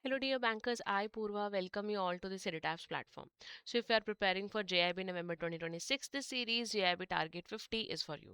Hello, dear bankers. I, Purva, welcome you all to the Ceritabs platform. So, if you are preparing for JIB November 2026, this series JIB Target 50 is for you.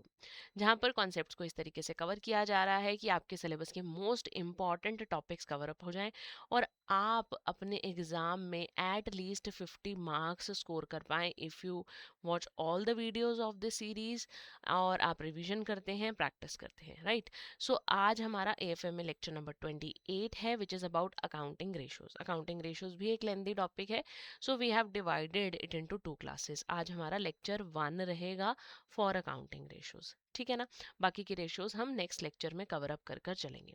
जहाँ पर concepts को इस तरीके से cover किया जा रहा है कि आपके सिलेबस के most important topics cover up हो जाएं और आप अपने एग्जाम में एट लीस्ट 50 मार्क्स स्कोर कर पाएं if you watch all the videos of this series और आप रिवीजन करते हैं, प्रैक्टिस करते हैं, राइट। सो आज हमारा AFM में लेक्चर नंबर 28 है which is about accounting ratios. Accounting ratios भी एक लेंथी टॉपिक है, so we have divided it into 2 classes. आज हमारा लेक्चर 1 रहेगा फॉर अकाउंटिंग रेशोज, ठीक है ना। बाकी की रेशोज हम नेक्स्ट लेक्चर में कवर अप कर कर चलेंगे।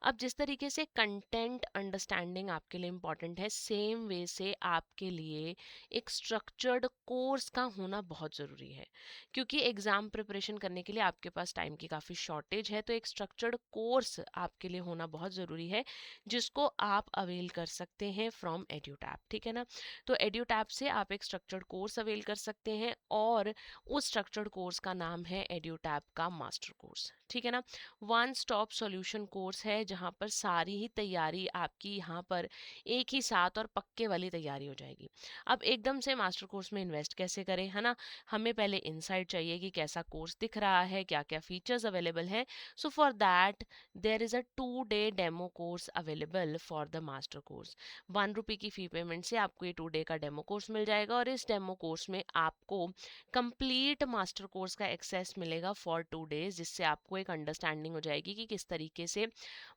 अब जिस तरीके से कंटेंट अंडरस्टैंडिंग आपके लिए इम्पॉर्टेंट है, सेम वे से आपके लिए एक स्ट्रक्चर्ड कोर्स का होना बहुत ज़रूरी है, क्योंकि एग्ज़ाम प्रिपरेशन करने के लिए आपके पास टाइम की काफ़ी शॉर्टेज है। तो एक स्ट्रक्चर्ड कोर्स आपके लिए होना बहुत ज़रूरी है, जिसको आप अवेल कर सकते हैं फ्रॉम एड्यूटैप, ठीक है ना। तो एड्यूटैप से आप एक स्ट्रक्चर्ड कोर्स अवेल कर सकते हैं और उस स्ट्रक्चर्ड कोर्स का नाम है एड्यूटैप का मास्टर कोर्स, ठीक है ना। वन स्टॉप सॉल्यूशन कोर्स है जहाँ पर सारी ही तैयारी आपकी यहाँ पर एक ही साथ और पक्के वाली तैयारी हो जाएगी। अब एकदम से मास्टर कोर्स में इन्वेस्ट कैसे करें, है ना। हमें पहले इनसाइट चाहिए कि कैसा कोर्स दिख रहा है, क्या क्या फीचर्स अवेलेबल हैं। So for that there is a 2 day demo course available for the master course. ₹1 की फ़ी पेमेंट से आपको ये 2 डे का डेमो कोर्स मिल जाएगा और इस डेमो कोर्स में आपको कंप्लीट मास्टर कोर्स का एक्सेस मिलेगा फॉर 2 डेज, जिससे आपको एक अंडरस्टैंडिंग हो जाएगी कि किस तरीके से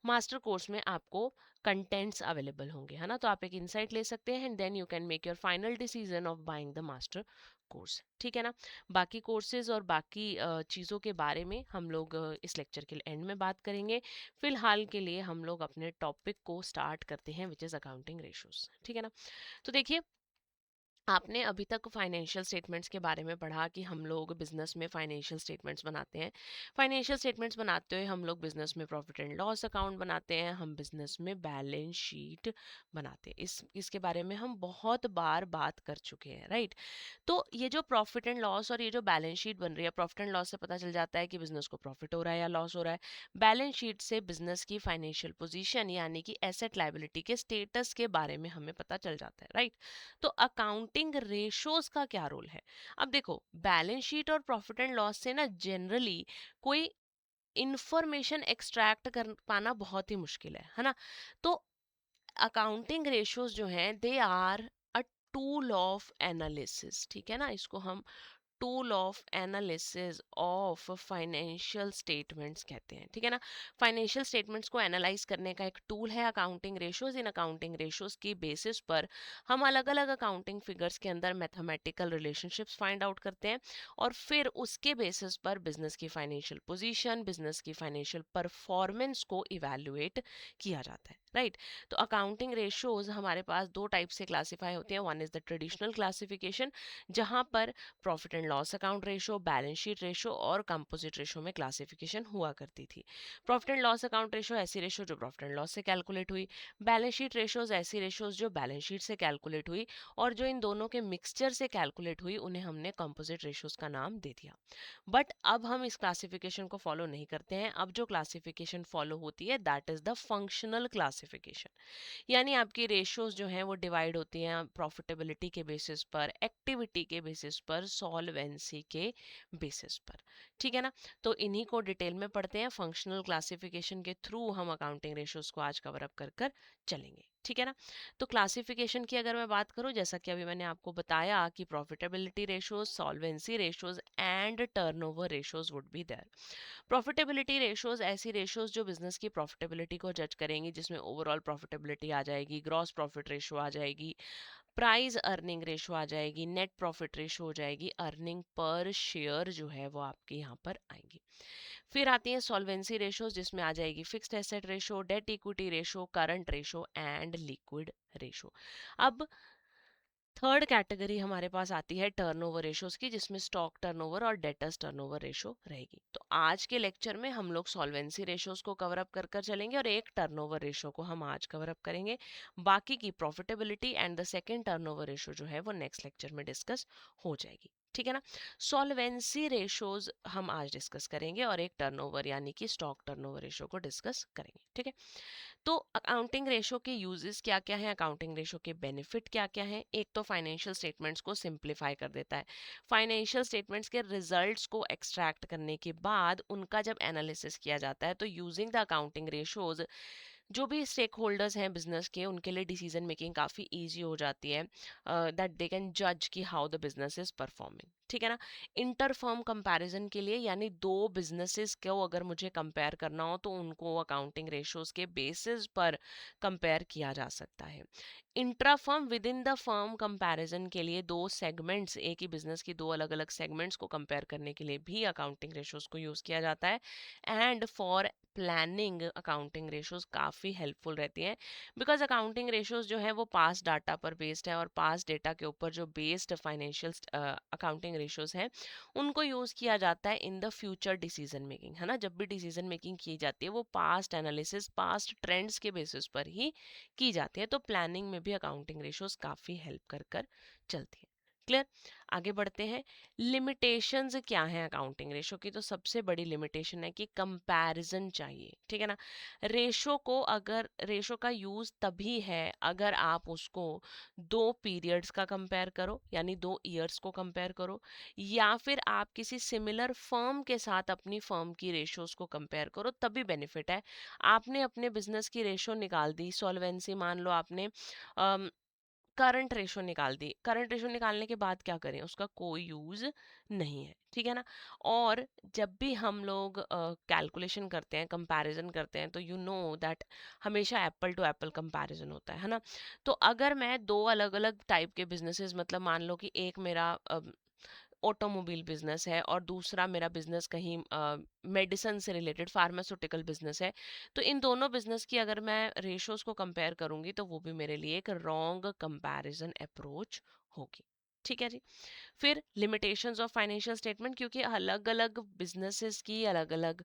मास्टर कोर्स में आपको कंटेंट्स अवेलेबल होंगे, है ना। तो आप एक इंसाइट ले सकते हैं and then you can make your final decision of buying the master course, ठीक है ना। बाकी कोर्सेज और बाकी चीज़ों के बारे में हम लोग इस लेक्चर के एंड में बात करेंगे। फिलहाल के लिए हम लोग अपने टॉपिक को स्टार्ट करते हैं विच इज़ अकाउंटिंग रेशोज, ठीक है ना। तो देखिए, आपने अभी तक फाइनेंशियल स्टेटमेंट्स के बारे में पढ़ा कि हम लोग बिजनेस में फाइनेंशियल स्टेटमेंट्स बनाते हैं। फाइनेंशियल स्टेटमेंट्स बनाते हुए हम लोग बिजनेस में प्रॉफिट एंड लॉस अकाउंट बनाते हैं, हम बिजनेस में बैलेंस शीट बनाते हैं। इसके बारे में हम बहुत बार बात कर चुके हैं, राइट। तो ये जो प्रॉफिट एंड लॉस और ये जो बैलेंस शीट बन रही है, प्रॉफिट एंड लॉस से पता चल जाता है कि बिजनेस को प्रॉफिट हो रहा है या लॉस हो रहा है। बैलेंस शीट से बिजनेस की फाइनेंशियल पोजीशन यानी कि एसेट लायबिलिटी के स्टेटस के बारे में हमें पता चल जाता है, राइट। तो अकाउंटिंग रेशोज का क्या रोल है। अब देखो, बैलेंस शीट और प्रॉफिट एंड लॉस से ना जनरली कोई इंफॉर्मेशन एक्सट्रैक्ट कर पाना बहुत ही मुश्किल है ना। तो अकाउंटिंग रेशोज जो हैं they are a tool of analysis, ठीक है ना। इसको हम tool of analysis of financial statements कहते हैं, ठीक है ना। फाइनेंशियल स्टेटमेंट्स को एनालाइज करने का एक टूल है accounting ratios. In accounting ratios की बेसिस पर हम अलग अलग अकाउंटिंग फिगर्स के अंदर मैथमेटिकल रिलेशनशिप्स फाइंड आउट करते हैं और फिर उसके बेसिस पर बिजनेस की फाइनेंशियल पोजीशन, बिजनेस की फाइनेंशियल परफॉर्मेंस को इवेल्युएट किया जाता है, राइट। तो अकाउंटिंग रेशोज हमारे पास 2 टाइप से क्लासीफाई होते हैं। One is the traditional classification, जहां पर profit and loss account ratio, balance sheet ratio और कंपोजिट रेशो में क्लासिफिकेशन हुआ करती थी। Profit and loss account ratio ऐसी रेशो जो प्रॉफिट एंड लॉस से कैलकुलेट हुई, बैलेंस शीट रेशोज ऐसी रेशोज जो बैलेंस शीट से कैलकुलेट हुई, और जो इन दोनों के मिक्सचर से कैलकुलेट हुई उन्हें हमने कंपोजिट रेशोज का नाम दे दिया। बट अब हम इस क्लासिफिकेशन को फॉलो नहीं करते हैं। अब जो क्लासिफिकेशन फॉलो होती है that is the functional classification, यानी आपकी रेशियोज जो हैं वो डिवाइड होती हैं प्रॉफिटेबिलिटी के बेसिस पर, एक्टिविटी के बेसिस पर, सॉल्वेंसी के बेसिस पर, ठीक है ना। तो इन्हीं को डिटेल में पढ़ते हैं। फंक्शनल क्लासिफिकेशन के थ्रू हम अकाउंटिंग रेशियोज को आज कवर अप कर कर चलेंगे, ठीक है ना। तो क्लासिफिकेशन की अगर मैं बात करूं, जैसा कि अभी मैंने आपको बताया कि profitability ratios, solvency ratios and turnover ratios would be there. Profitability ratios ऐसी रेशोज जो बिजनेस की प्रॉफिटेबिलिटी को जज करेंगी, जिसमें ओवरऑल प्रॉफिटेबिलिटी आ जाएगी, ग्रॉस प्रॉफिट रेशो आ जाएगी, प्राइस अर्निंग रेशो आ जाएगी, नेट प्रॉफिट रेशो हो जाएगी, अर्निंग पर शेयर जो है वो आपके यहाँ पर आएंगी। फिर आती है सॉल्वेंसी रेशोज, जिसमें आ जाएगी fixed asset ratio, debt equity ratio, current ratio and liquid ratio. अब थर्ड कैटेगरी हमारे पास आती है टर्नओवर रेशोज की, जिसमें स्टॉक टर्नओवर और डेटर्स टर्नओवर रेशो रहेगी। तो आज के लेक्चर में हम लोग सॉल्वेंसी रेशोज को कवर अप कर कर चलेंगे और एक टर्नओवर रेशो को हम आज कवर अप करेंगे। बाकी की profitability and the second turnover ratio जो है वो नेक्स्ट लेक्चर में डिस्कस हो जाएगी, ठीक है ना। सॉल्वेंसी रेशोज हम आज डिस्कस करेंगे और एक टर्नओवर यानी कि स्टॉक टर्नओवर रेशो को डिस्कस करेंगे, ठीक है। तो अकाउंटिंग रेशो के यूजेस क्या क्या हैं, अकाउंटिंग रेशो के बेनिफिट क्या क्या हैं। एक तो फाइनेंशियल स्टेटमेंट्स को सिंप्लीफाई कर देता है। फाइनेंशियल स्टेटमेंट्स के रिजल्ट्स को एक्सट्रैक्ट करने के बाद उनका जब एनालिसिस किया जाता है तो यूजिंग द अकाउंटिंग रेशोज जो भी स्टेक होल्डर्स हैं बिजनेस के उनके लिए डिसीजन मेकिंग काफ़ी ईजी हो जाती है, दैट दे कैन जज कि how the business is performing, ठीक है ना। इंटर फर्म कंपैरिजन के लिए यानी दो बिजनेसेस को अगर मुझे कंपेयर करना हो तो उनको अकाउंटिंग रेशोज के बेसिस पर कंपेयर किया जा सकता है। Intra firm with in the firm comparison के लिए दो सेगमेंट्स, एक ही बिजनेस की दो अलग अलग सेगमेंट्स को कंपेयर करने के लिए भी अकाउंटिंग रेशोज को यूज़ किया जाता है। And for planning accounting ratios काफ़ी हेल्पफुल रहती हैं, बिकॉज अकाउंटिंग रेशोज जो है वो पास्ट डाटा पर बेस्ड है और पास्ट डेटा के ऊपर जो बेस्ड फाइनेंशियल अकाउंटिंग रेशोज हैं उनको यूज़ किया जाता है in the future decision making, है ना। जब भी डिसीजन मेकिंग की जाती है वो पास्ट एनालिसिस पास्ट ट्रेंड्स के बेसिस पर ही की जाती है, तो प्लानिंग में भी अकाउंटिंग रेशोज काफ़ी हेल्प कर कर चलती है। क्लियर। आगे बढ़ते हैं। लिमिटेशंस क्या हैं अकाउंटिंग रेशो की, तो सबसे बड़ी लिमिटेशन है कि कंपैरिजन चाहिए, ठीक है ना। रेशो का यूज तभी है अगर आप उसको दो पीरियड्स का कंपेयर करो यानी 2 ईयर्स को कंपेयर करो, या फिर आप किसी सिमिलर फर्म के साथ अपनी फर्म की रेशोज को कंपेयर करो, तभी बेनिफिट है। आपने अपने बिजनेस की रेशो निकाल दी, सॉल्वेंसी मान लो आपने करंट रेशो निकाल दी, करंट रेशो निकालने के बाद क्या करें, उसका कोई यूज नहीं है, ठीक है ना। और जब भी हम लोग कैलकुलेशन करते हैं, कंपैरिजन करते हैं, तो यू नो दैट हमेशा एप्पल टू एप्पल कंपैरिजन होता है ना। तो अगर मैं दो अलग अलग टाइप के बिजनेसेस, मतलब मान लो कि एक मेरा ऑटोमोबाइल बिजनेस है और दूसरा मेरा बिजनेस कहीं मेडिसिन से रिलेटेड फार्मास्यूटिकल बिजनेस है, तो इन दोनों बिजनेस की अगर मैं रेशोज को कंपेयर करूंगी तो वो भी मेरे लिए एक रॉन्ग कंपैरिजन अप्रोच होगी, ठीक है जी। फिर लिमिटेशंस ऑफ फाइनेंशियल स्टेटमेंट, क्योंकि अलग अलग बिजनेसेस की अलग अलग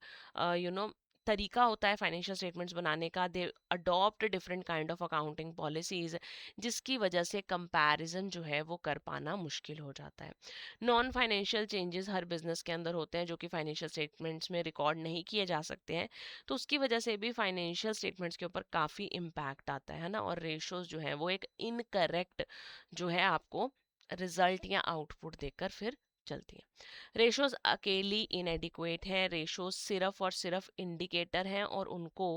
तरीका होता है फाइनेंशियल स्टेटमेंट्स बनाने का, they adopt different kind of accounting policies, जिसकी वजह से कंपैरिजन जो है वो कर पाना मुश्किल हो जाता है। नॉन फाइनेंशियल चेंजेस हर बिजनेस के अंदर होते हैं जो कि फाइनेंशियल स्टेटमेंट्स में रिकॉर्ड नहीं किए जा सकते हैं, तो उसकी वजह से भी फाइनेंशियल स्टेटमेंट्स के ऊपर काफ़ी इम्पैक्ट आता है ना, और रेशोज जो है वो एक इनकरेक्ट जो है आपको रिजल्ट या आउटपुट देकर फिर चलती है। रेशोज अकेली इनएडिक्वेट है, रेशोज सिर्फ और सिर्फ इंडिकेटर हैं और उनको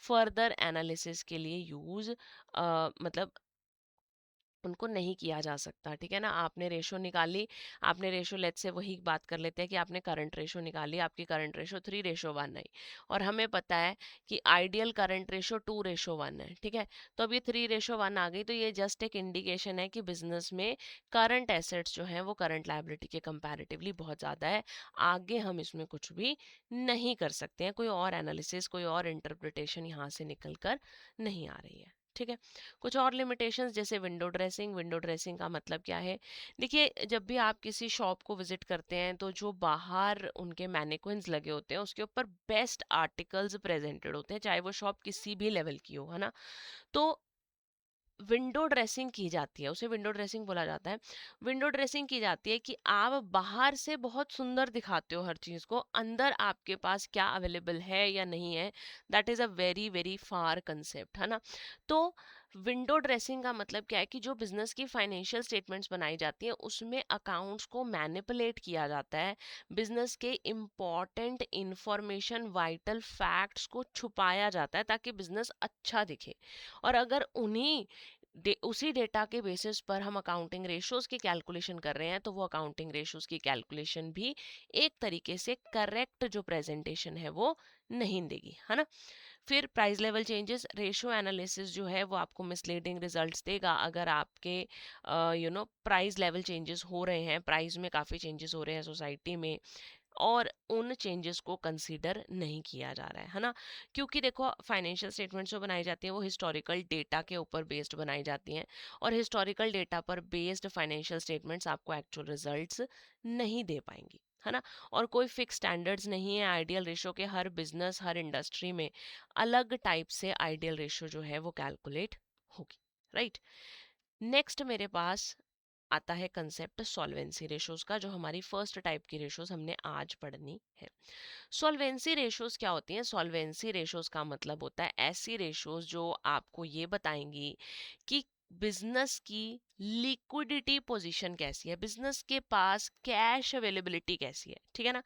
फर्दर एनालिसिस के लिए यूज मतलब उनको नहीं किया जा सकता, ठीक है ना। आपने रेशो निकाली, आपने रेशो लेट से वही बात कर लेते हैं कि आपने करंट रेशो निकाली, आपकी करंट रेशो 3:1 आई, और हमें पता है कि आइडियल करंट रेशो 2:1 है, ठीक है। तो अब ये 3:1 आ गई, तो ये जस्ट एक इंडिकेशन है कि बिजनेस में करंट एसेट्स जो हैं वो करंट लायबिलिटी के कंपैरेटिवली बहुत ज़्यादा है। आगे हम इसमें कुछ भी नहीं कर सकते हैं, कोई और एनालिसिस कोई और इंटरप्रिटेशन यहाँ से निकल कर नहीं आ रही है, ठीक है। कुछ और लिमिटेशंस जैसे विंडो ड्रेसिंग, विंडो ड्रेसिंग का मतलब क्या है। देखिए, जब भी आप किसी शॉप को विजिट करते हैं तो जो बाहर उनके मैनिक्विन्स लगे होते हैं उसके ऊपर बेस्ट आर्टिकल्स प्रेजेंटेड होते हैं, चाहे वो शॉप किसी भी लेवल की हो, है ना। तो विंडो ड्रेसिंग की जाती है, उसे विंडो ड्रेसिंग बोला जाता है। विंडो ड्रेसिंग की जाती है कि आप बाहर से बहुत सुंदर दिखाते हो हर चीज़ को, अंदर आपके पास क्या अवेलेबल है या नहीं है, that is a very very far concept, है ना। तो विंडो ड्रेसिंग का मतलब क्या है कि जो बिजनेस की फाइनेंशियल स्टेटमेंट्स बनाई जाती हैं उसमें अकाउंट्स को मैनिपुलेट किया जाता है, बिजनेस के इम्पॉर्टेंट इंफॉर्मेशन वाइटल फैक्ट्स को छुपाया जाता है ताकि बिजनेस अच्छा दिखे। और अगर उसी डेटा के बेसिस पर हम अकाउंटिंग रेशोज की कैलकुलेशन कर रहे हैं तो वो अकाउंटिंग रेशोज की कैलकुलेशन भी एक तरीके से करेक्ट जो प्रेजेंटेशन है वो नहीं देगी, है ना। फिर price level changes, ratio analysis जो है वो आपको मिसलीडिंग रिजल्ट्स देगा अगर आपके प्राइस लेवल चेंजेस हो रहे हैं, प्राइस में काफ़ी चेंजेस हो रहे हैं सोसाइटी में और उन चेंजेस को कंसीडर नहीं किया जा रहा है ना। क्योंकि देखो, फाइनेंशियल स्टेटमेंट्स जो बनाई जाती हैं वो हिस्टोरिकल डेटा के ऊपर बेस्ड बनाई जाती हैं, और हिस्टोरिकल डेटा पर बेस्ड फाइनेंशियल स्टेटमेंट्स आपको एक्चुअल रिजल्ट्स नहीं दे पाएंगी, है ना। और कोई फिक्स स्टैंडर्ड्स नहीं है आइडियल रेशो के, हर बिजनेस हर इंडस्ट्री में अलग टाइप से आइडियल रेशो जो है वो कैलकुलेट होगी, राइट। नेक्स्ट मेरे पास आता है कंसेप्ट सॉल्वेंसी रेशोज का, जो हमारी फर्स्ट टाइप की रेशोज हमने आज पढ़नी है। सॉल्वेंसी रेशोज क्या होती हैं? सॉल्वेंसी रेशोज का मतलब होता है ऐसी रेशोज जो आपको ये बताएंगी कि बिजनेस की लिक्विडिटी पोजीशन कैसी है, बिजनेस के पास कैश अवेलेबिलिटी कैसी है। ठीक है ना?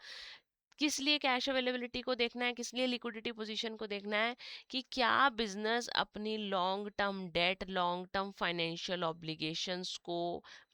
किस लिए कैश अवेलेबिलिटी को देखना है, किस लिए लिक्विडिटी पोजीशन को देखना है? कि क्या बिजनेस अपनी long term debt, long term financial obligations को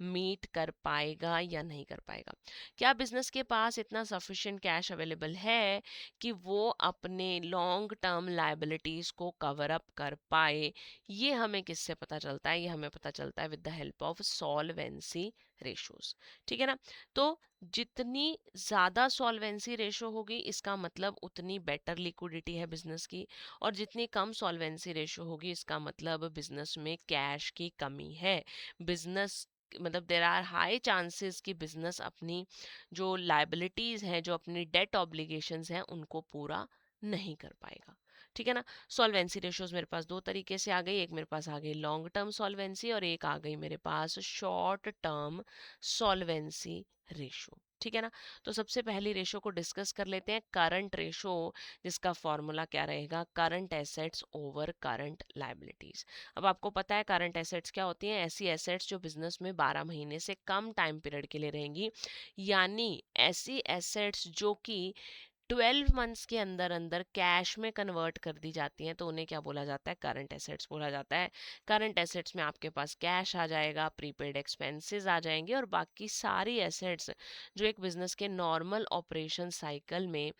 मीट कर पाएगा या नहीं कर पाएगा। क्या बिजनेस के पास इतना सफिशिएंट कैश अवेलेबल है कि वो अपने लॉन्ग टर्म लायबिलिटीज को कवर अप कर पाए। ये हमें किससे पता चलता है? ये हमें पता चलता है with the help of solvency ratios. ठीक है ना? तो जितनी ज़्यादा सॉल्वेंसी रेशो होगी, इसका मतलब उतनी बेटर लिक्विडिटी है बिजनेस की, और जितनी कम सॉल्वेंसी रेशो होगी, इसका मतलब बिजनेस में कैश की कमी है। बिजनेस मतलब देर आर हाई चांसेस कि बिजनेस अपनी जो लाइबिलिटीज हैं, जो अपनी डेट ऑब्लिगेशंस हैं, उनको पूरा नहीं कर पाएगा। ठीक है ना? सॉल्वेंसी रेशोज मेरे पास दो तरीके से आ गई, एक मेरे पास आ गई लॉन्ग टर्म सॉल्वेंसी और एक आ गई मेरे पास शॉर्ट टर्म सॉल्वेंसी रेशो। ठीक है ना? तो सबसे पहली रेशो को डिस्कस कर लेते हैं, करंट रेशो, जिसका फॉर्मूला क्या रहेगा? Current assets over current liabilities. अब आपको पता है करंट एसेट्स क्या होती हैं? ऐसी एसेट्स जो बिजनेस में 12 महीने से कम टाइम पीरियड के लिए रहेंगी, यानी ऐसी एसेट्स जो कि 12 मंथ्स के अंदर अंदर कैश में कन्वर्ट कर दी जाती हैं, तो उन्हें क्या बोला जाता है? करंट एसेट्स बोला जाता है। करंट एसेट्स में आपके पास कैश आ जाएगा, प्रीपेड एक्सपेंसेस आ जाएंगे, और बाकी सारी एसेट्स जो एक बिजनेस के नॉर्मल ऑपरेशन साइकिल में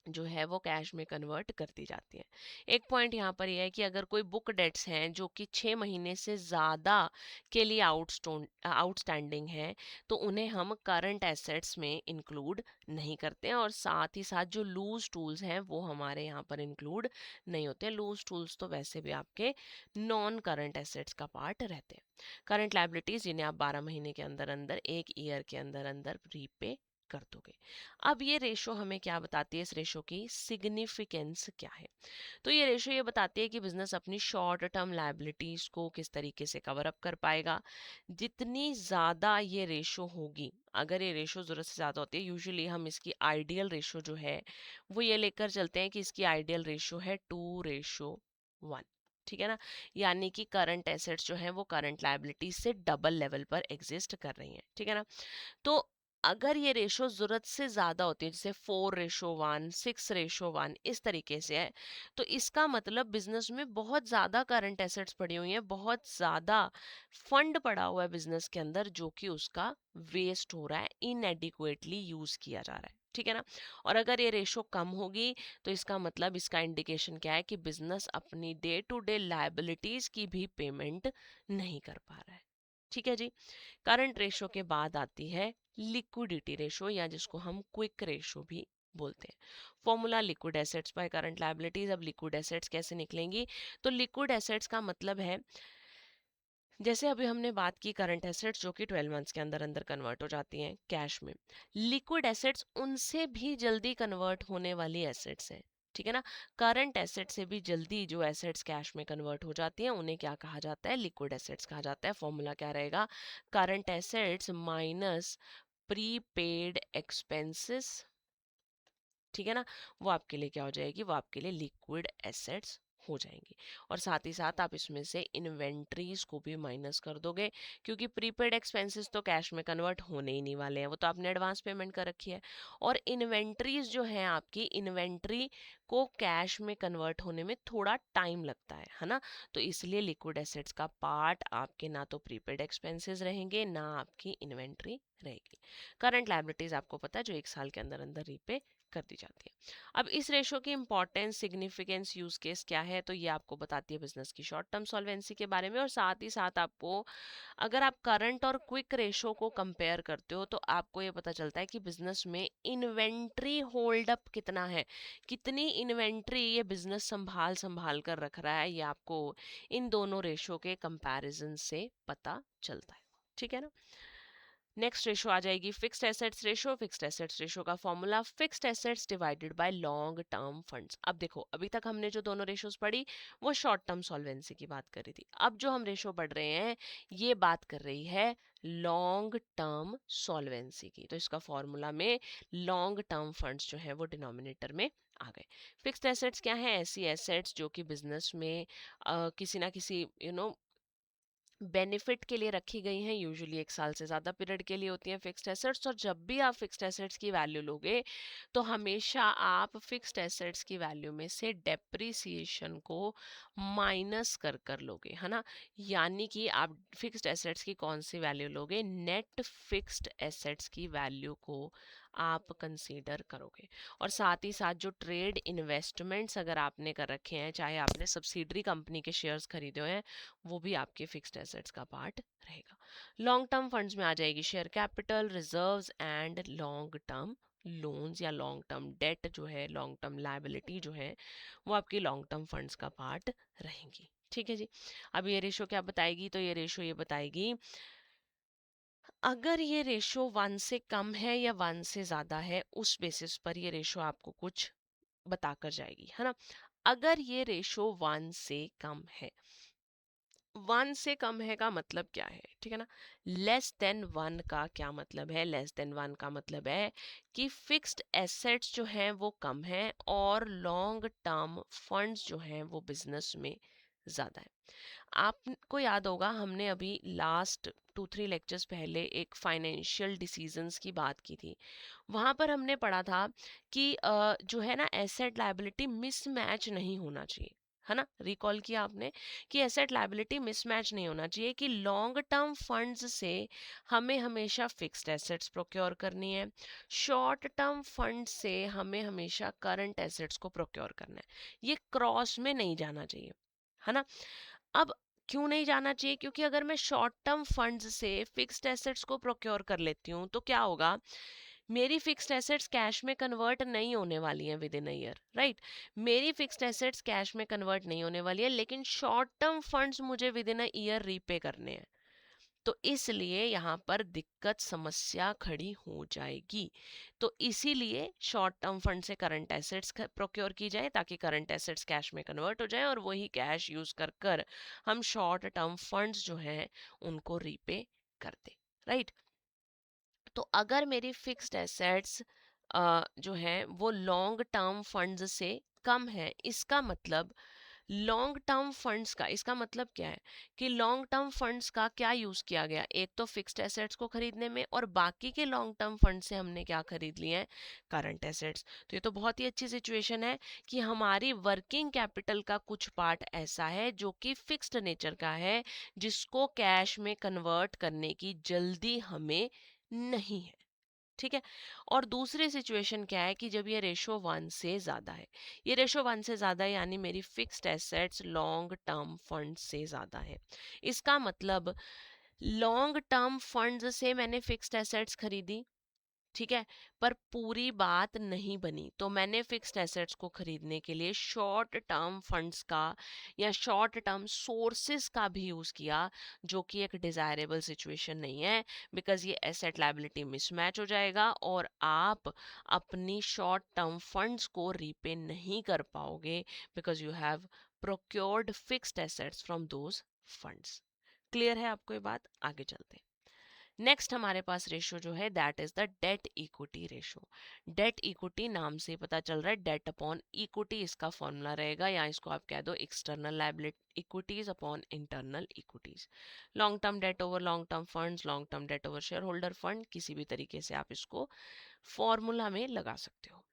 जो है वो कैश में कन्वर्ट कर दी जाती है। एक पॉइंट यहाँ पर यह है कि अगर कोई बुक डेट्स हैं जो कि 6 महीने से ज़्यादा के लिए आउटस्टैंडिंग है, तो उन्हें हम करंट एसेट्स में इंक्लूड नहीं करते हैं, और साथ ही साथ जो लूज टूल्स हैं वो हमारे यहाँ पर इंक्लूड नहीं होते हैं। लूज टूल्स तो वैसे भी आपके नॉन करंट एसेट्स का पार्ट रहते हैं। करंट लाइबिलिटीज जिन्हें आप 12 महीने के अंदर अंदर, एक ईयर के अंदर अंदर रीपे कर दोगे। अब ये रेशो हमें क्या बताती है? इस रेशो की सिग्निफिकेंस क्या है? तो ये रेशो ये बताती है कि बिजनेस अपनी शॉर्ट टर्म लायबिलिटीज को किस तरीके से कवर अप कर पाएगा। जितनी ज़्यादा ये रेशो होगी, अगर ये रेशो ज़रूरत से ज़्यादा होती है, यूजुअली हम इसकी आइडियल रेशो जो है वो ये लेकर चलते हैं कि इसकी आइडियल रेशो है 2:1। ठीक है ना? यानी कि करंट एसेट्स जो है वो करंट लायबिलिटीज से डबल लेवल पर एग्जिस्ट कर रही हैं। ठीक है ना? तो अगर ये रेशो जरूरत से ज्यादा होती है, जैसे 4:1, 6:1, इस तरीके से है, तो इसका मतलब बिजनेस में बहुत ज्यादा करंट एसेट्स पड़ी हुई हैं, बहुत ज्यादा फंड पड़ा हुआ है बिजनेस के अंदर, जो कि उसका वेस्ट हो रहा है, इनएडिक्वेटली यूज किया जा रहा है। ठीक है ना? और अगर ये रेशो कम होगी, तो इसका मतलब, इसका इंडिकेशन क्या है? कि बिजनेस अपनी डे टू डे लायबिलिटीज की भी पेमेंट नहीं कर पा रहा है। ठीक है जी? करंट रेशो के बाद आती है लिक्विडिटी रेशो, या जिसको हम क्विक रेशो भी बोलते हैं। Formula liquid assets by current liabilities. अब लिक्विड एसेट्स कैसे निकलेंगी? तो लिक्विड एसेट्स का मतलब है, जैसे अभी हमने बात की करंट एसेट्स जो कि 12 मंथ्स के अंदर अंदर कन्वर्ट हो जाती हैं कैश में, लिक्विड एसेट्स उनसे भी जल्दी कन्वर्ट होने वाली एसेट्स हैं। ठीक है ना? करंट एसेट से भी जल्दी जो एसेट्स कैश में कन्वर्ट हो जाती हैं, उन्हें क्या कहा जाता है? लिक्विड एसेट्स कहा जाता है। फॉर्मूला क्या रहेगा? Current assets minus prepaid expenses. ठीक है ना? वो आपके लिए क्या हो जाएगी? वो आपके लिए लिक्विड एसेट्स हो जाएंगी। और साथ ही साथ आप इसमें से इन्वेंट्रीज को भी माइनस कर दोगे, क्योंकि प्रीपेड एक्सपेंसेस तो कैश में कन्वर्ट होने ही नहीं वाले हैं, वो तो आपने एडवांस पेमेंट कर रखी है। और इन्वेंट्रीज जो है आपकी, इन्वेंट्री को कैश में कन्वर्ट होने में थोड़ा टाइम लगता है ना? तो इसलिए लिक्विड एसेट्स का पार्ट आपके ना तो प्रीपेड एक्सपेंसेस रहेंगे, ना आपकी इन्वेंट्री रहेगी। करंट लायबिलिटीज आपको पता है जो 1 साल के अंदर अंदर रीपे कर दी जाती है। अब इस रेशो की इंपॉर्टेंस, सिग्निफिकेंस, यूज केस क्या है? तो ये आपको बताती है बिजनेस की शॉर्ट टर्म सॉल्वेंसी के बारे में, और साथ ही साथ आपको, अगर आप करंट और क्विक रेशो को कंपेयर करते हो, तो आपको ये पता चलता है कि बिजनेस में इन्वेंट्री होल्ड अप कितना है, कितनी इन्वेंट्री ये बिजनेस संभाल संभाल कर रख रहा है। ये आपको इन दोनों रेशो के कंपैरिजन से पता चलता है। ठीक है ना? नेक्स्ट रेशो आ जाएगी fixed assets ratio. Fixed assets ratio का formula fixed assets divided by long term funds. अब देखो अभी तक हमने जो दोनों रेशोस पढ़ी वो शॉर्ट टर्म सॉल्वेंसी की बात कर रही थी। अब जो हम रेशो पढ़ रहे हैं ये बात कर रही है लॉन्ग टर्म सॉल्वेंसी की। तो इसका फॉर्मूला में लॉन्ग टर्म फंड्स जो है वो डिनोमिनेटर में आ गए। फिक्स्ड एसेट्स क्या है? ऐसी एसेट्स जो कि बिजनेस में किसी ना किसी बेनिफिट के लिए रखी गई हैं। यूजुअली 1 साल से ज़्यादा पीरियड के लिए होती हैं फिक्स्ड एसेट्स। और जब भी आप फिक्स्ड एसेट्स की वैल्यू लोगे तो हमेशा आप फिक्स्ड एसेट्स की वैल्यू में से डेप्रिसिएशन को माइनस कर कर लोगे, है ना। यानी कि आप फिक्स्ड एसेट्स की कौन सी वैल्यू लोगे? नेट फिक्स्ड एसेट्स की वैल्यू को आप कंसीडर करोगे। और साथ ही साथ जो ट्रेड इन्वेस्टमेंट्स अगर आपने कर रखे हैं, चाहे आपने सब्सिडरी कंपनी के शेयर्स खरीदे हुए हैं, वो भी आपके फिक्स्ड एसेट्स का पार्ट रहेगा। लॉन्ग टर्म फंड्स में आ जाएगी share capital, reserves and long term loans या लॉन्ग टर्म डेट जो है, लॉन्ग टर्म लायबिलिटी जो है, वो आपकी लॉन्ग टर्म फंड्स का पार्ट रहेंगी। ठीक है जी। अब ये रेशो क्या बताएगी? तो ये रेशो ये बताएगी अगर ये रेशो 1 से कम है या 1 से ज्यादा है, उस बेसिस पर ये रेशो आपको कुछ बताकर जाएगी, है ना। अगर ये रेशो 1 से कम है, 1 से कम है का मतलब क्या है? ठीक है ना। लेस देन 1 का क्या मतलब है? लेस देन 1 का मतलब है कि फिक्स्ड एसेट्स जो हैं वो कम है और लॉन्ग टर्म फंड्स जो हैं वो बिजनेस में ज्यादा है। आपको याद होगा हमने अभी लास्ट 2-3 लेक्चर्स पहले एक फाइनेंशियल डिसीजंस की बात की थी। वहां पर हमने पढ़ा था कि जो है ना एसेट लायबिलिटी मिसमैच नहीं होना चाहिए, है ना। रिकॉल किया आपने कि एसेट लायबिलिटी मिसमैच नहीं होना चाहिए, कि लॉन्ग टर्म फंड्स से हमें हमेशा फिक्स्ड एसेट्स प्रोक्योर करनी है, शॉर्ट टर्म फंड से हमें हमेशा करंट एसेट्स को प्रोक्योर करना है। ये क्रॉस में नहीं जाना चाहिए, है ना। अब क्यों नहीं जाना चाहिए? क्योंकि अगर मैं शॉर्ट टर्म फंड्स से फिक्स्ड एसेट्स को प्रोक्योर कर लेती हूँ तो क्या होगा? मेरी फिक्स्ड एसेट्स कैश में कन्वर्ट नहीं होने वाली हैं with in a year, right. मेरी फिक्स्ड एसेट्स कैश में कन्वर्ट नहीं होने वाली है, लेकिन शॉर्ट टर्म फंड्स मुझे with in a year repay करने हैं। तो इसलिए यहाँ पर दिक्कत समस्या खड़ी हो जाएगी। तो इसीलिए शॉर्ट टर्म फंड से करंट एसेट्स प्रोक्योर की जाए ताकि करंट एसेट्स कैश में कन्वर्ट हो जाए और वही कैश यूज कर कर हम शॉर्ट टर्म फंड्स जो हैं उनको रीपे कर दे, राइट। तो अगर मेरी फिक्स्ड एसेट्स जो है वो लॉन्ग टर्म फंड्स से कम है, इसका मतलब लॉन्ग टर्म फंड्स का, इसका मतलब क्या है कि लॉन्ग टर्म फंड्स का क्या यूज किया गया? एक तो फिक्स्ड एसेट्स को खरीदने में, और बाकी के लॉन्ग टर्म फंड से हमने क्या खरीद लिए हैं? Current assets. तो ये तो बहुत ही अच्छी सिचुएशन है कि हमारी वर्किंग कैपिटल का कुछ पार्ट ऐसा है जो कि फिक्स्ड नेचर का है, जिसको कैश में कन्वर्ट करने की जल्दी हमें नहीं है। ठीक है। और दूसरी सिचुएशन क्या है कि जब ये रेशो 1 से ज्यादा है, ये रेशो 1 से ज्यादा है यानी मेरी fixed assets long term fund से ज्यादा है। इसका मतलब लॉन्ग टर्म फंड से मैंने फिक्स्ड एसेट्स खरीदी, ठीक है, पर पूरी बात नहीं बनी। तो मैंने फिक्स्ड एसेट्स को खरीदने के लिए शॉर्ट टर्म फंड्स का या शॉर्ट टर्म सोर्सेस का भी यूज किया, जो कि एक डिजायरेबल सिचुएशन नहीं है, बिकॉज ये एसेट लायबिलिटी मिसमैच हो जाएगा और आप अपनी शॉर्ट टर्म फंड्स को रीपे नहीं कर पाओगे, because you have procured fixed assets from those funds. Clear है आपको ये बात? आगे चलते हैं। नेक्स्ट हमारे पास रेशो जो है that is the debt equity ratio. Debt equity नाम से पता चल रहा है, डेट अपॉन इक्विटी इसका फॉर्मूला रहेगा, या इसको आप कह दो external liability equities upon internal equities. Long term debt over long term funds, long term debt over share holder fund, किसी भी तरीके से आप इसको फॉर्मूला में लगा सकते हो।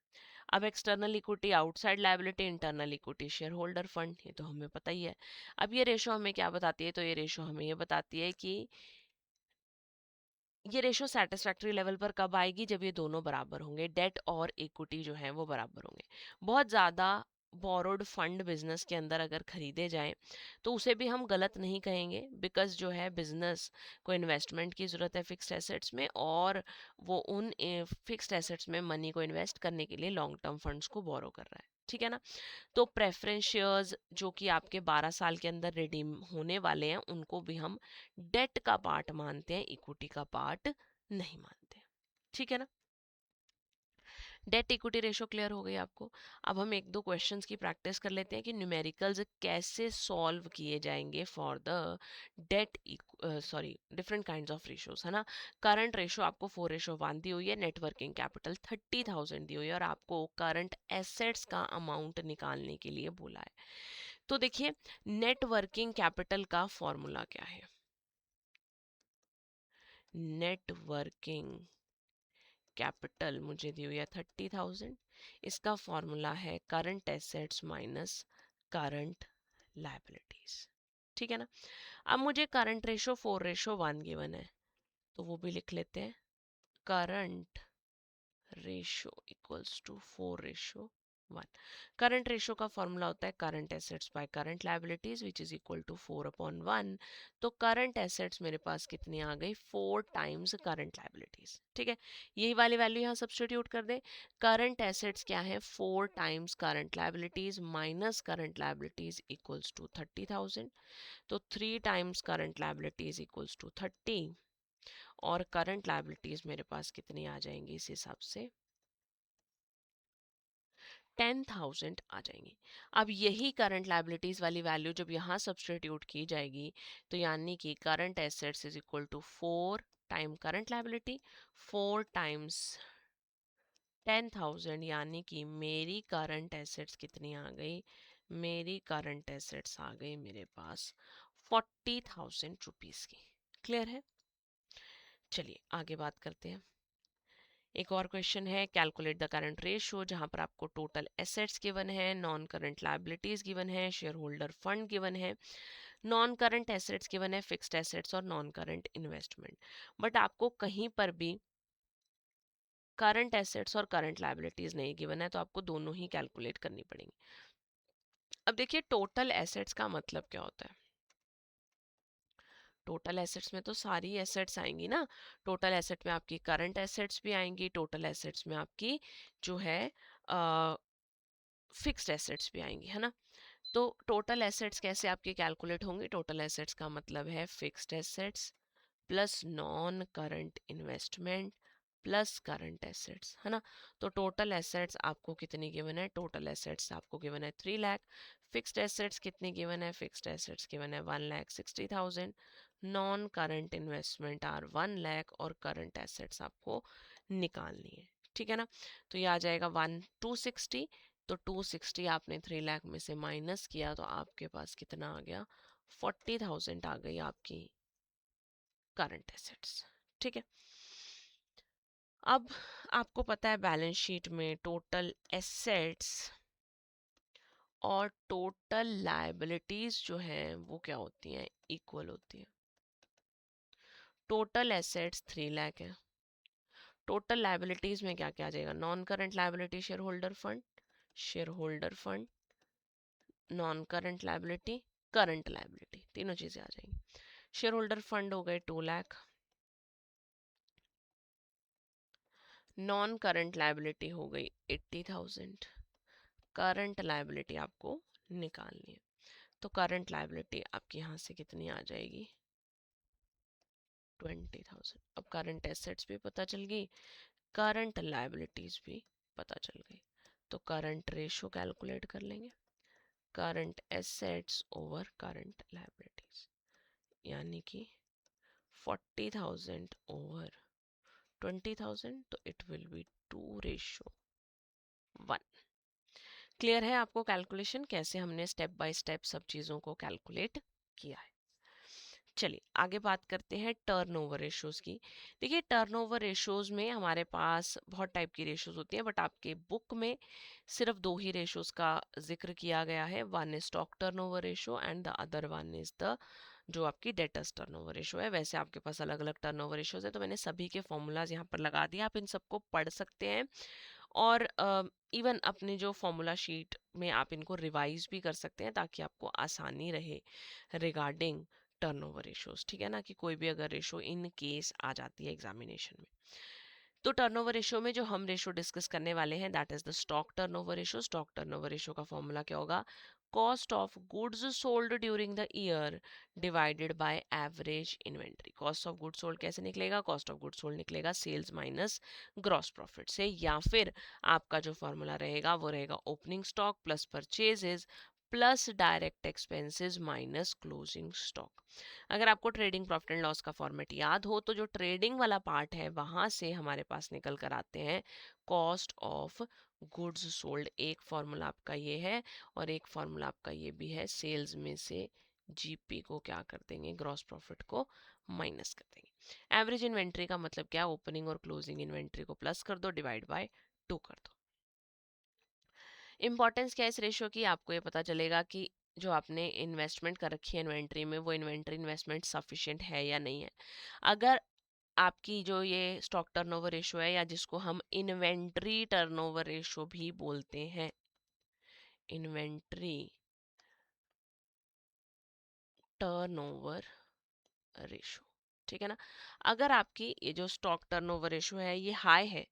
अब external equity outside liability, internal equity share holder fund, ये तो हमें पता ही है। अब ये रेशो हमें क्या बताती है? तो ये रेशो हमें ये बताती है कि ये रेशो सेटिस्फैक्टरी लेवल पर कब आएगी? जब ये दोनों बराबर होंगे, डेट और इक्विटी जो है वो बराबर होंगे। बहुत ज़्यादा बोरोड फंड बिजनेस के अंदर अगर खरीदे जाएं तो उसे भी हम गलत नहीं कहेंगे, बिकॉज जो है बिजनेस को इन्वेस्टमेंट की ज़रूरत है फिक्स्ड एसेट्स में, और वो उन फिक्स्ड एसेट्स में मनी को इन्वेस्ट करने के लिए लॉन्ग टर्म फंड्स को बोरो कर रहा है। ठीक है ना। तो प्रेफरेंस शेयर्स जो कि आपके 12 साल के अंदर रिडीम होने वाले हैं, उनको भी हम डेट का पार्ट मानते हैं, इक्विटी का पार्ट नहीं मानते। ठीक है ना। डेट इक्विटी रेशो क्लियर हो गई आपको। अब हम एक दो क्वेश्चंस की प्रैक्टिस कर लेते हैं कि न्यूमेरिकल्स कैसे सॉल्व किए जाएंगे for the debt sorry different kinds of ratios, है ना। करंट रेशो आपको 4:1 दी हुई है, नेटवर्किंग कैपिटल 30,000 दी हुई है और आपको करंट एसेट्स का अमाउंट निकालने के लिए बोला है। तो देखिए नेटवर्किंग कैपिटल का फॉर्मूला क्या है। नेटवर्किंग कैपिटल मुझे दी हुई है 30,000। इसका फॉर्मूला है current assets minus current liabilities. ठीक है ना। अब मुझे करंट रेशो 4:1 गिवन है, तो वो भी लिख लेते हैं। Current ratio equals to 4:1। Current ratio का फॉर्मूला होता है current assets by current liabilities which is equal to 4/1। तो करंट एसेट्स मेरे पास कितनी आ गई, 4 टाइम्स करंट लायबिलिटीज। ठीक है, यही वाली वैल्यू यहाँ सब्स्टिट्यूट कर दे। करंट एसेट्स क्या है, 4 times current liabilities minus current liabilities equals to 30,000। तो 3 times current liabilities equals to 30 और करंट लायबिलिटीज मेरे पास कितनी आ जाएंगी इस हिसाब से 10,000 आ जाएंगी। अब यही करंट लायबिलिटीज वाली वैल्यू जब यहाँ सब्स्टिट्यूट की जाएगी तो यानी कि current assets is equal to 4 time current liability 4 times 10,000, यानी कि मेरी करंट एसेट्स कितनी आ गई, मेरी करंट एसेट्स आ गई मेरे पास 40,000 रुपीज की। क्लियर है। चलिए आगे बात करते हैं। एक और क्वेश्चन है कैलकुलेट द करंट रेशियो, जहां पर आपको टोटल एसेट्स गिवन है, नॉन करंट लायबिलिटीज गिवन है, शेयर होल्डर फंड गिवन है, नॉन करंट एसेट्स गिवन है, फिक्स्ड एसेट्स और नॉन करंट इन्वेस्टमेंट। बट आपको कहीं पर भी करंट एसेट्स और करंट लायबिलिटीज नहीं गिवन है, तो आपको दोनों ही कैलकुलेट करनी पड़ेंगी। अब देखिए टोटल एसेट्स का मतलब क्या होता है। टोटल एसेट्स में तो सारी एसेट्स आएंगी ना। टोटल एसेट में आपकी करंट एसेट्स भी आएंगी, टोटल एसेट्स में आपकी जो है फिक्स्ड एसेट्स भी आएंगी, है ना। तो टोटल एसेट्स कैसे आपके कैलकुलेट होंगे, टोटल एसेट्स का मतलब है fixed assets plus non current investment plus current assets, है ना। तो टोटल एसेट्स आपको कितनी गिवन है, टोटल एसेट्स आपको गिवन है 3 लाख। फिक्स्ड एसेट्स कितनी गिवन है, फिक्स्ड एसेट्स गिवन है 1,60,000। Non current investment are 1 lakh और करंट एसेट्स आपको निकालनी है। ठीक है ना। तो ये आ जाएगा 260। तो 260 आपने 3 लाख में से माइनस किया तो आपके पास कितना आ गया, 40,000 आ गई आपकी करंट एसेट्स। ठीक है। अब आपको पता है बैलेंस शीट में टोटल एसेट्स और टोटल लायबिलिटीज जो है वो क्या होती हैं, इक्वल होती है। टोटल एसेट्स 3 लाख है, टोटल लायबिलिटीज में क्या क्या आ जाएगा, non current liability share holder fund, share holder fund, non current liability, current liability, तीनों चीजें आ जाएंगी। शेयर होल्डर फंड हो गए 2 लाख, नॉन करंट लायबिलिटी हो गई 80,000, करंट लायबिलिटी आपको निकालनी है। तो करंट लायबिलिटी आपकी यहाँ से कितनी आ जाएगी, 20,000। अब करंट एसेट्स भी पता चल गई, करंट लायबिलिटीज भी पता चल गई। तो करंट रेशो कैलकुलेट कर लेंगे, current assets over current liabilities, यानी कि 40,000 ओवर 20,000, तो इट विल बी 2:1। क्लियर है आपको कैलकुलेशन कैसे हमने स्टेप बाय स्टेप सब चीज़ों को कैलकुलेट किया है। चलिए आगे बात करते हैं टर्नओवर रेशोज की। देखिए टर्नओवर रेशोज में हमारे पास बहुत टाइप की रेशोज होती हैं, बट आपके बुक में सिर्फ 2 ही रेशोज का जिक्र किया गया है। One is stock turnover ratio and the other one is the जो आपकी डेटर्स टर्नओवर रेशो है। वैसे आपके पास अलग अलग टर्नओवर रेशोज है, तो मैंने सभी के फॉर्मूलाज यहाँ पर लगा दिए, आप इन सबको पढ़ सकते हैं और इवन अपने जो फॉर्मूला शीट में आप इनको रिवाइज भी कर सकते हैं ताकि आपको आसानी रहे रिगार्डिंग टर्नओवर रेशोज। ठीक है ना, कि कोई भी अगर रेशो इन केस आ जाती है एग्जामिनेशन में। तो टर्नओवर रेशो में जो हम रेशो डिस्कस करने वाले हैं that is the stock turnover ratio. Stock turnover ratio का फॉर्मूला क्या होगा, cost of goods sold during the year divided by average inventory. Cost of goods sold कैसे निकलेगा? कॉस्ट ऑफ गुड्स सोल्ड निकलेगा sales minus gross profit से, या फिर आपका जो फॉर्मूला रहेगा वो रहेगा opening stock plus purchases plus direct expenses minus closing stock. अगर आपको ट्रेडिंग प्रॉफिट एंड लॉस का फॉर्मेट याद हो तो जो ट्रेडिंग वाला पार्ट है वहां से हमारे पास निकल कर आते हैं कॉस्ट ऑफ गुड्स सोल्ड। एक फॉर्मूला आपका ये है और एक फॉर्मूला आपका ये भी है। सेल्स में से जीपी को क्या कर देंगे? ग्रॉस प्रॉफिट को माइनस कर देंगे। एवरेज इन्वेंट्री का मतलब क्या? ओपनिंग और क्लोजिंग इन्वेंट्री को प्लस कर दो, डिवाइड बाय 2 कर दो। इंपॉर्टेंस क्या है इस रेशियो की? आपको ये पता चलेगा कि जो आपने इन्वेस्टमेंट कर रखी है इन्वेंट्री में, वो इन्वेंट्री इन्वेस्टमेंट सफिशिएंट है या नहीं है। अगर आपकी जो ये स्टॉक टर्नओवर रेशियो है, या जिसको हम इन्वेंट्री टर्नओवर रेशियो भी बोलते हैं, इन्वेंट्री टर्नओवर रेशियो, ठीक है ना। अगर आपकी ये जो स्टॉक टर्नओवर रेशियो है ये हाई है,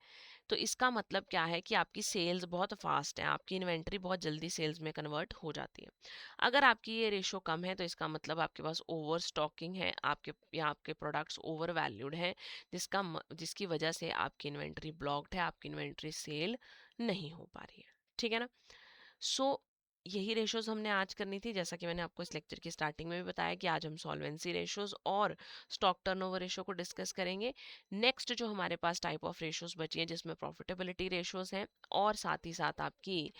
तो इसका मतलब क्या है कि आपकी सेल्स बहुत फास्ट है, आपकी इन्वेंट्री बहुत जल्दी सेल्स में कन्वर्ट हो जाती है। अगर आपकी ये रेशियो कम है तो इसका मतलब आपके पास ओवर स्टॉकिंग है, आपके या आपके प्रोडक्ट्स ओवर वैल्यूड हैं, जिसकी वजह से आपकी इन्वेंट्री ब्लॉक्ड है, आपकी इन्वेंट्री सेल नहीं हो पा रही है, ठीक है ना। सो यही रेशोज हमने आज करनी थी, जैसा कि मैंने आपको इस लेक्चर की स्टार्टिंग में भी बताया कि आज हम सॉल्वेंसी रेशोज और स्टॉक टर्नओवर रेशो को डिस्कस करेंगे। नेक्स्ट जो हमारे पास टाइप ऑफ रेशोज बची हैं जिसमें प्रॉफिटेबिलिटी रेशोज हैं और साथ ही साथ आपकी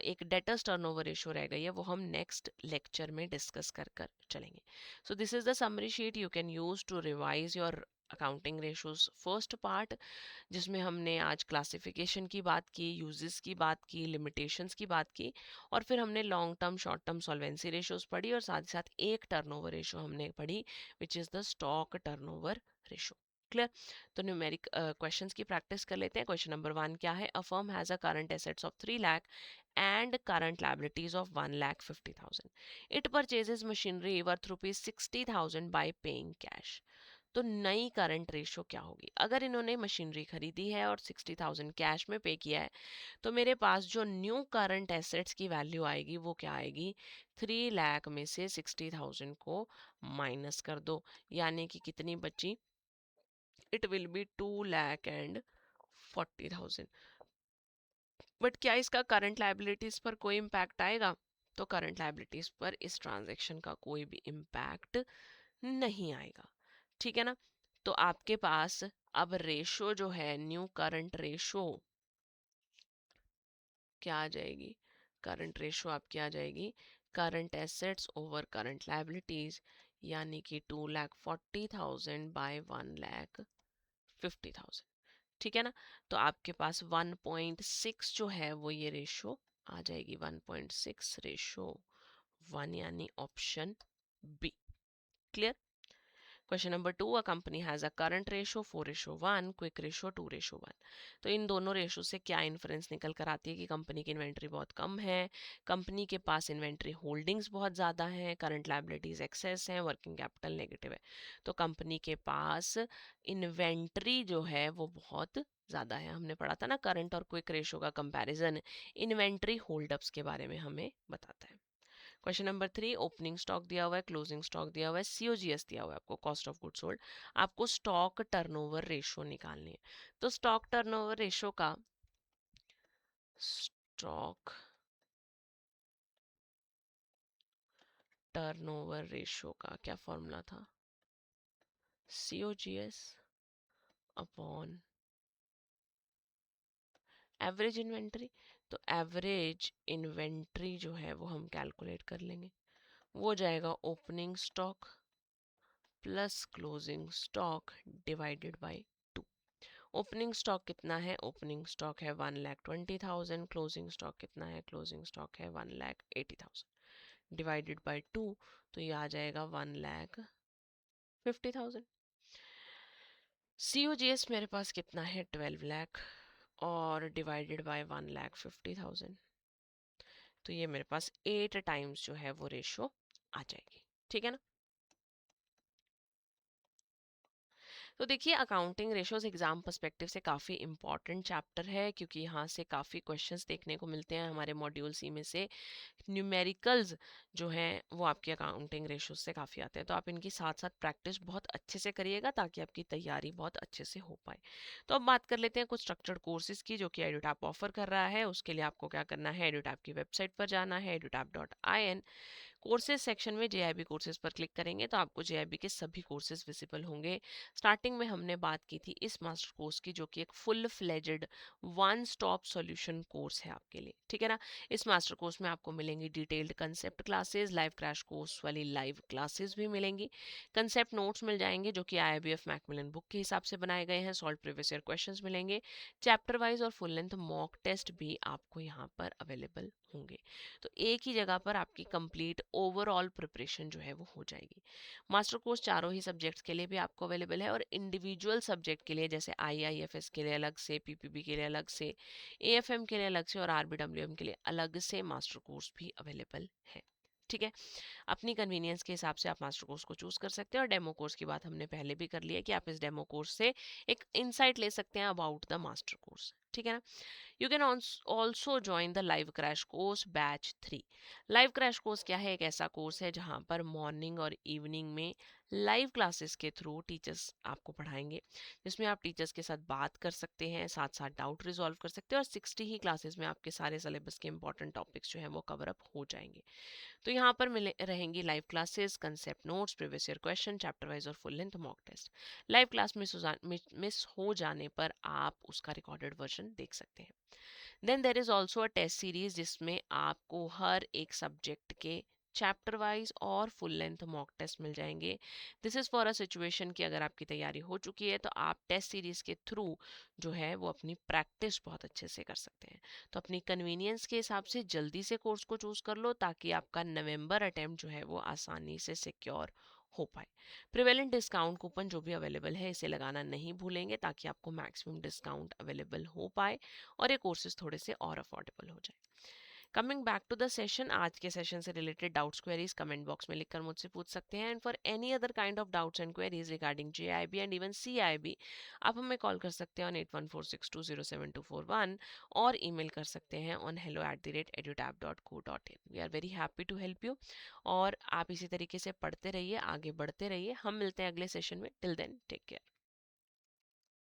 एक डेटर्स टर्नओवर रेशो रह गई है, वो हम नेक्स्ट लेक्चर में डिस्कस कर कर चलेंगे। So this is the summary sheet you can use to revise your accounting ratios first part, जिसमें हमने आज क्लासिफिकेशन की बात की, यूजेस की बात की, लिमिटेशंस की बात की, और फिर हमने long term short term solvency ratios पढ़ी, और साथ ही साथ एक टर्नओवर रेशियो हमने पढ़ी which is the stock turnover ratio. Clear? तो न्यूमेरिक क्वेश्चंस की प्रैक्टिस कर लेते हैं। क्वेश्चन नंबर 1 क्या है? A firm has a current assets of 3 lakh and current liabilities of 1,50,000. It purchases machinery worth rupees 60,000 by paying cash. तो नई current ratio क्या होगी? अगर इन्होंने मशीनरी खरीदी है और 60,000 कैश में पे किया है, तो मेरे पास जो न्यू करंट एसेट्स की वैल्यू आएगी वो क्या आएगी? 3 लाख में से 60,000 को माइनस कर दो, यानी कि कितनी बची? It will be 2,40,000। बट क्या इसका करंट लायबिलिटीज पर कोई इम्पैक्ट आएगा? तो करंट लायबिलिटीज पर इस ट्रांजैक्शन का कोई भी इम्पैक्ट नहीं आएगा, ठीक है ना। तो आपके पास अब रेशो जो है, न्यू करंट रेशो क्या आ जाएगी? करंट रेशो आपकी आ जाएगी current assets over current liabilities, यानी कि 2,40,000 बाय 1,50,000, ठीक है ना। तो आपके पास 1.6 जो है वो ये रेशो आ जाएगी, 1.6 रेशो 1, यानी option B. Clear? Question number 2, a company has a current ratio 4:1, quick ratio 2:1। तो इन दोनों रेशो से क्या इन्फ्रेंस निकल कर आती है कि कंपनी की इन्वेंट्री बहुत कम है, कंपनी के पास इन्वेंट्री होल्डिंग्स बहुत ज़्यादा हैं, करंट लायबिलिटीज एक्सेस हैं, वर्किंग कैपिटल नेगेटिव है। तो कंपनी के पास इन्वेंट्री जो है वो बहुत ज़्यादा है। हमने पढ़ा था ना करंट और क्विक रेशो का कंपैरिजन इन्वेंट्री होल्डअप्स के बारे में हमें बताता है। क्वेश्चन नंबर 3, ओपनिंग स्टॉक दिया हुआ है, क्लोजिंग स्टॉक दिया हुआ है, सीओजीएस दिया हुआ है आपको, कॉस्ट ऑफ गुड्स सोल्ड। आपको स्टॉक टर्नओवर रेशो निकालनी है। तो स्टॉक टर्नओवर रेशो का स्टॉक टर्नओवर रेशो का क्या फॉर्मूला था? COGS upon average inventory. तो एवरेज इन्वेंट्री जो है वो हम कैलकुलेट कर लेंगे, वो जाएगा opening stock plus closing stock divided by 2। Opening stock कितना है? ओपनिंग स्टॉक है 1,20,000। क्लोजिंग स्टॉक कितना है? क्लोजिंग स्टॉक है 1,80,000 डिवाइडेड बाय 2, तो ये आ जाएगा 1,50,000। सीओजीएस मेरे पास कितना है? 12 लाख, और डिवाइडेड बाय 1,50,000, तो ये मेरे पास 8 टाइम्स जो है वो रेशो आ जाएगी, ठीक है ना। तो देखिए अकाउंटिंग रेशोज एग्जाम पर्सपेक्टिव से काफ़ी इंपॉर्टेंट चैप्टर है, क्योंकि यहाँ से काफ़ी क्वेश्चंस देखने को मिलते हैं हमारे मॉड्यूल सी में से। न्यूमेरिकल्स जो हैं वो आपके अकाउंटिंग रेशोज से काफ़ी आते हैं, तो आप इनकी साथ साथ प्रैक्टिस बहुत अच्छे से करिएगा ताकि आपकी तैयारी बहुत अच्छे से हो पाए। तो अब बात कर लेते हैं कुछ स्ट्रक्चर्ड कोर्सेज की जो कि एडुटैप ऑफर कर रहा है। उसके लिए आपको क्या करना है, एडुटैप की वेबसाइट पर जाना है, edutap.in। कोर्सेज सेक्शन में जेआईबी कोर्सेज पर क्लिक करेंगे तो आपको जेआईबी के सभी कोर्सेज विजिबल होंगे। स्टार्टिंग में हमने बात की थी इस मास्टर कोर्स की, जो कि एक full fledged one stop solution course है आपके लिए, ठीक है ना। इस मास्टर कोर्स में आपको मिलेंगी detailed concept classes, live crash course वाली लाइव क्लासेस भी मिलेंगी, कंसेप्ट नोट्स मिल जाएंगे जो कि आईआईबीएफ मैकमिलन बुक के हिसाब से बनाए गए हैं, सॉल्व प्रीवियस ईयर क्वेश्चंस मिलेंगे, चैप्टर वाइज और फुल लेंथ मॉक टेस्ट भी आपको यहाँ पर अवेलेबल होंगे। तो एक ही जगह पर आपकी कंप्लीट ओवरऑल प्रिपरेशन जो है वो हो जाएगी। मास्टर कोर्स चारों ही सब्जेक्ट्स के लिए भी आपको अवेलेबल है, और इंडिविजुअल सब्जेक्ट के लिए जैसे आईआईएफएस के लिए अलग से, पीपीबी के लिए अलग से, एएफएम के लिए अलग से और आरबीडब्ल्यूएम के लिए अलग से मास्टर कोर्स भी अवेलेबल है। ठीक है, अपनी कन्वीनियंस के हिसाब से आप मास्टर कोर्स को चूज कर सकते हैं। और डेमो कोर्स की बात हमने पहले भी कर ली है कि आप इस डेमो कोर्स से एक इंसाइट ले सकते हैं अबाउट द मास्टर कोर्स, ठीक है ना। You can also join the live crash course batch 3। Live crash course क्या है, एक ऐसा कोर्स है जहां पर मॉर्निंग और इवनिंग में लाइव क्लासेस के थ्रू टीचर्स आपको पढ़ाएंगे, जिसमें आप टीचर्स के साथ बात कर सकते हैं, साथ साथ डाउट रिजॉल्व कर सकते हैं, और 60 ही क्लासेस में आपके सारे सिलेबस के इंपॉर्टेंट टॉपिक्स जो है वो कवर अप हो जाएंगे। तो यहाँ पर मिले रहेंगी live classes, concept notes, previous year question, chapter wise और full length mock test. Live class miss हो जाने पर आप उसका रिकॉर्डेड वर्जन देख सकते हैं। Then there is also a test series जिसमें आपको हर एक सब्जेक्ट के चैप्टर वाइज और फुल लेंथ मॉक टेस्ट मिल जाएंगे। This is for a situation कि अगर आपकी तैयारी हो चुकी है तो आप टेस्ट सीरीज के थ्रू जो है वो अपनी प्रैक्टिस बहुत अच्छे से कर सकते हैं। तो अपनी कन्वीनियंस के हिसाब से जल्दी से कोर्स को चूज कर लो ताकि आपका नवंबर अटेम्प्ट जो है वो आसानी से सिक्योर हो पाए। प्रिवेलेंट डिस्काउंट कूपन जो भी अवेलेबल है इसे लगाना नहीं भूलेंगे ताकि आपको मैक्सिमम डिस्काउंट अवेलेबल हो पाए और ये कोर्सेज थोड़े से और अफोर्डेबल हो जाए। Coming back to the session, आज के सेशन से related doubts queries comment box में लिखकर मुझसे पूछ सकते हैं। And for any other kind of doubts and queries regarding JAIIB and even CAIIB, आप हमें कॉल कर सकते हैं ऑन 8146207241 और ईमेल कर सकते हैं on hello@edutap.co.in। We are very happy to help you. और आप इसी तरीके से पढ़ते रहिए, आगे बढ़ते रहिए। हम मिलते हैं अगले सेशन में। Till then take care.